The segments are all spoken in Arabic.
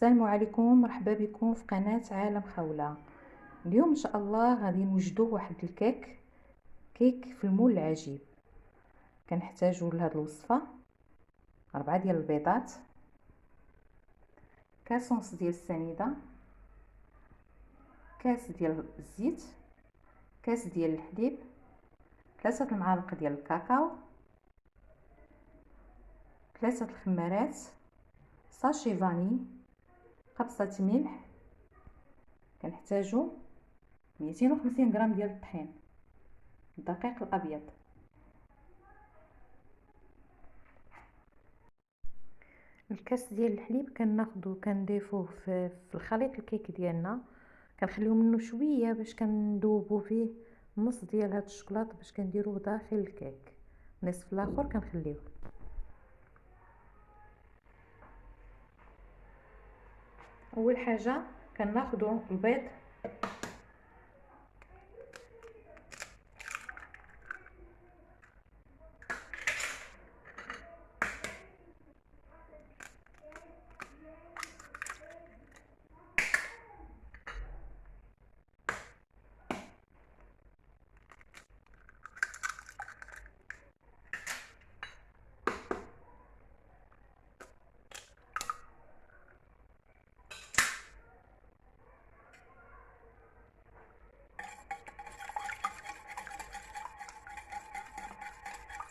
السلام عليكم، مرحبا بكم في قناة عالم خولة. اليوم ان شاء الله غادي نوجدوا واحد كيك في المول العجيب. كنحتاجوا لهاد الوصفه 4 ديال البيضات، كاس ونص ديال السنيده، كاس ديال الزيت، كاس ديال الحليب، 3 المعالق ديال الكاكاو، 3 الخمارات، ساشي فاني، قبصه ملح. كنحتاجوا 250 غرام ديال الطحين، الدقيق الابيض. الكاس ديال الحليب كناخذو كنضيفوه في الخليط الكيك ديالنا، كنخليو منه شويه باش كندوبو فيه نص ديال هاد الشوكولاط باش كنديروه داخل الكيك، نصف الاخر كنخليوه. اول حاجه كناخذو البيض،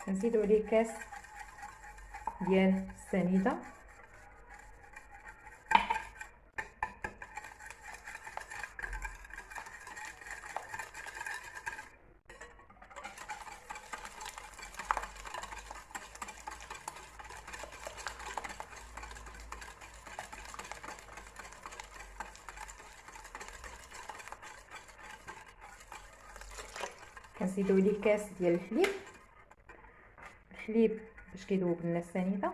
كنزيدو عليه كاس ديال السنيده، كنزيدو عليه كاس ديال الحليب باش كيذوب لنا السنيده،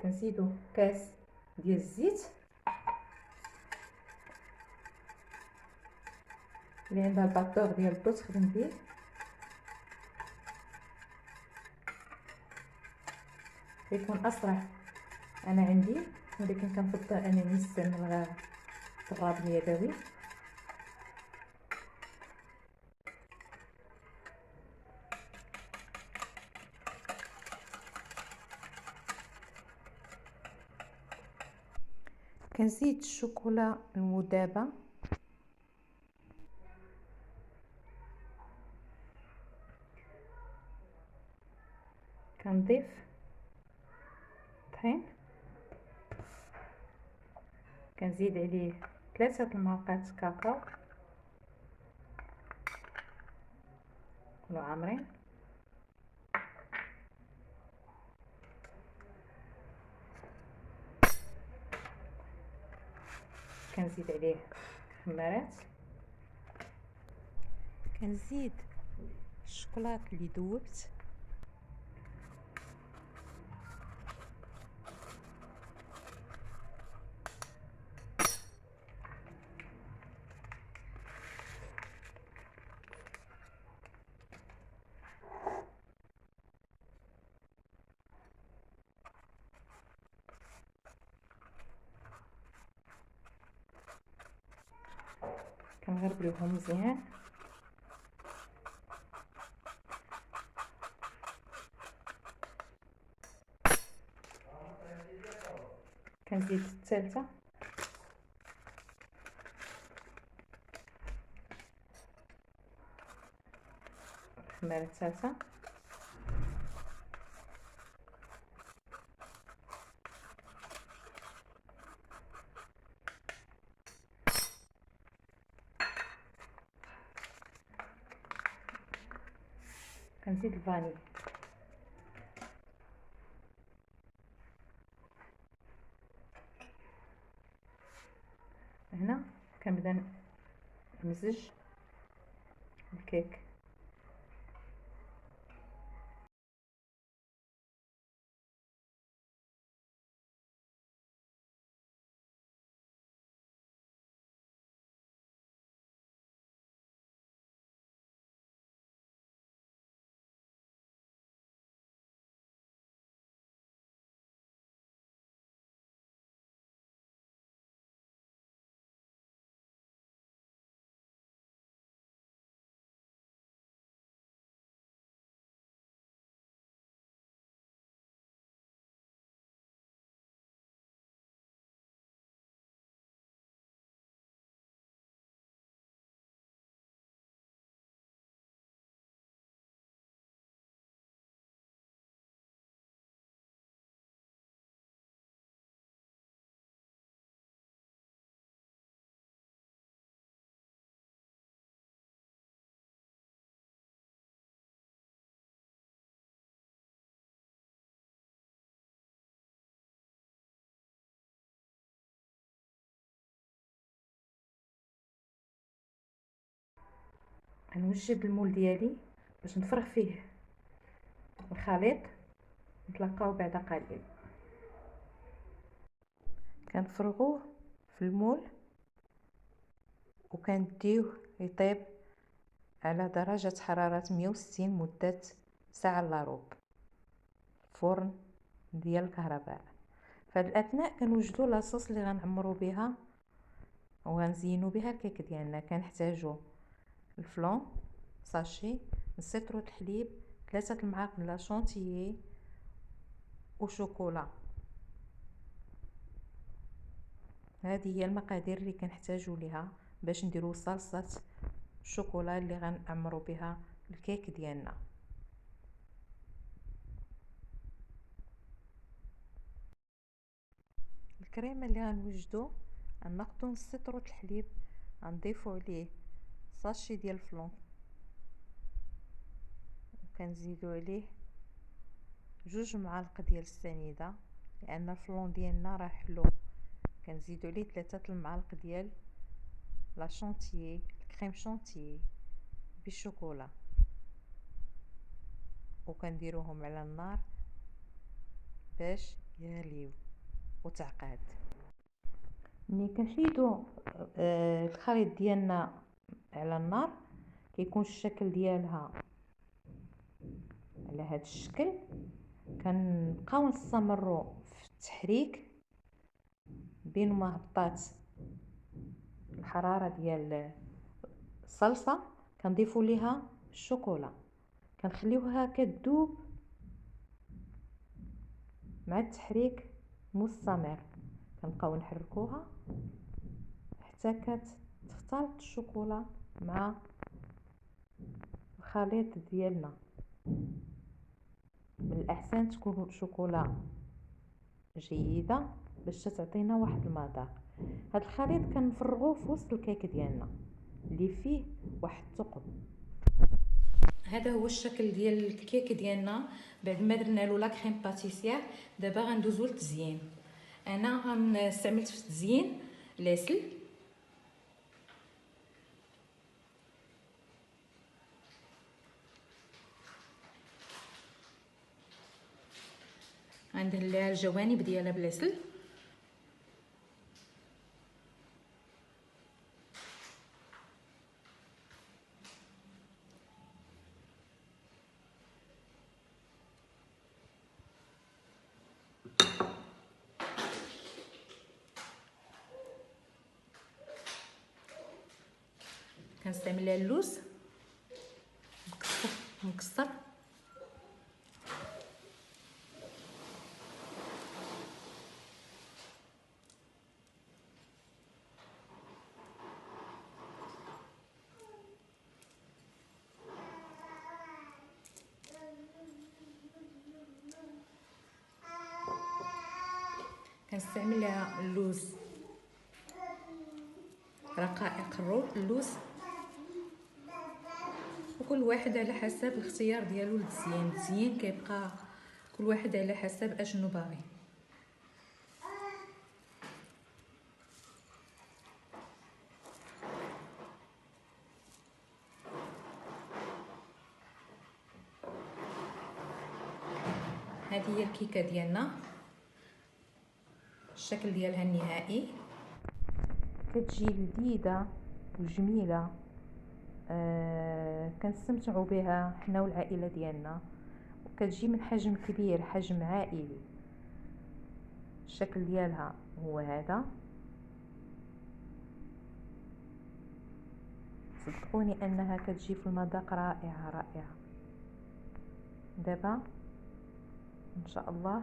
كنزيدو كاس ديال الزيت اللي عندها الباطور ديال الضو تخدم به، يكون اسرع انا عندي، ولكن كنفضل انني نستعمل الطراب اليدوي. كنزيد الشوكولا المذابه، كنضيف طحين، كنزيد عليه 3 المعالق كاكاو يكونوا عامرين، كنزيد عليه خمارات، كنزيد الشوكولاط اللي ذوبت، كنغربلوهم مزيان. كنزيد الثالثه، الخماره الثالثه، كنزيد الفاني، هنا كنبدا نمزج الكيك. غنوجد المول ديالي باش نفرغ فيه الخليط، نتلاقاو بعد قليل. كنفرغوه في المول وكنديوه يطيب على درجة حرارة 160 مدة ساعة الا ربع، فرن ديال الكهرباء. في هذا الاثناء كنوجدوا لاصوص اللي غنعمروا بها وغنزينوا بها الكيك ديالنا. كنحتاجوا الفلون ساشي، نسيترو الحليب، 3 المعالق لا شونتيي وشوكولا. هذه هي المقادير اللي كنحتاجوا ليها باش نديروا صلصه الشوكولا اللي غنعمروا بها الكيك ديالنا. الكريمه اللي غنوجدو، غناخدو نص لتر الحليب، غنضيفو عليه ساشي ديال الفلون، وكنزيدو عليه 2 معالق ديال السنيده لان الفلون ديالنا راه حلو. كنزيدو عليه 3 المعالق ديال لا شونتيي، الكريم شونتيي بالشوكولا، وكنديروهم على النار باش يغليو وتعقاد. ملي كنحيدو الخليط ديالنا على النار كيكون الشكل ديالها على هذا الشكل. كنبقاو نستمروا في التحريك بين ما هبطات الحراره ديال الصلصه. كنضيفوا ليها الشوكولا، كنخليوها كتذوب مع التحريك مستمر. كنبقاو نحركوها حتى كتختلط الشوكولا مع الخليط ديالنا. من الاحسن تكون شوكولا جيده باش تعطينا واحد المذاق. هذا الخليط كنفرغوه في وسط الكيك ديالنا اللي فيه واحد الثقب. هذا هو الشكل ديال الكيك ديالنا بعد ما درنا له لا كريم باتيسير. دابا غندوزو للتزيين. انا استعملت في التزيين العسل، غندهن الجوانب ديالها بالعسل، كنستعمل اللوز مكسر، كنستعمل اللوز رقائق اللوز، وكل واحد على حسب الاختيار ديالو للتزيين. التزيين كيبقى كل واحد على حسب اشنو باغي. هذه هي الكيكه ديالنا، الشكل ديالها النهائي كتجي لذيذه وجميله. كنستمتعوا بها حنا والعائله ديالنا، وكتجي من حجم كبير، حجم عائلي. الشكل ديالها هو هذا. صدقوني انها كتجي في المذاق رائعه رائعه. دابا ان شاء الله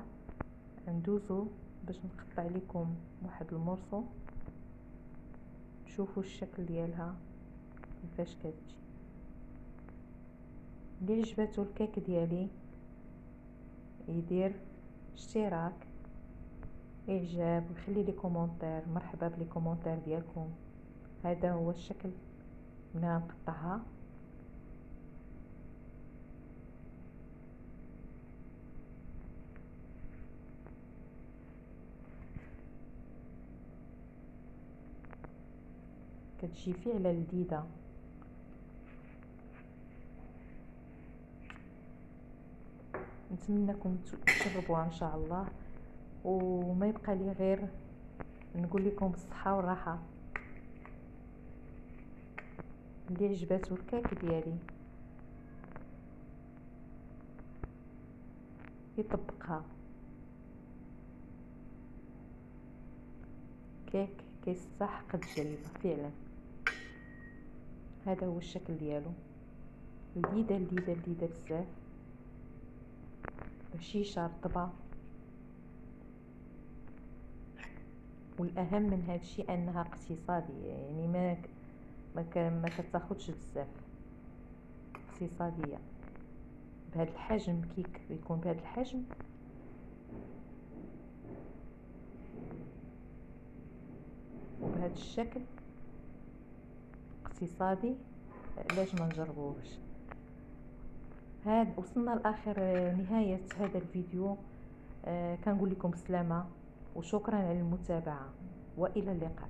ندوزو باش نقطع لكم واحد المورصو تشوفوا الشكل ديالها كيفاش كتجي. اللي عجباتو الكيك ديالي يدير اشتراك، اعجاب، ويخلي لي كومونتير. مرحبا بلي كومونتير ديالكم. هذا هو الشكل ملي غنقطعها. كتجي فعلا لذيذه. نتمنىكم تجربوها ان شاء الله. وما يبقى لي غير نقول لكم بالصحه والراحه. اللي عجباتو الكيك ديالي يطبقها. كيك كيستحق التجربه فعلا. هذا هو الشكل ديالو، لذيذه لذيذه لذيذه بزاف، هشيشه رطبه. والاهم من هذا الشيء انها اقتصاديه، يعني ما كتاخذش بزاف، اقتصاديه. بهذا الحجم كيك يكون بهذا الحجم وبهذا الشكل اقتصادي، علاش ما نجربوش. وصلنا لاخر نهايه هذا الفيديو. كنقول لكم بسلامه وشكرا على المتابعه والى اللقاء.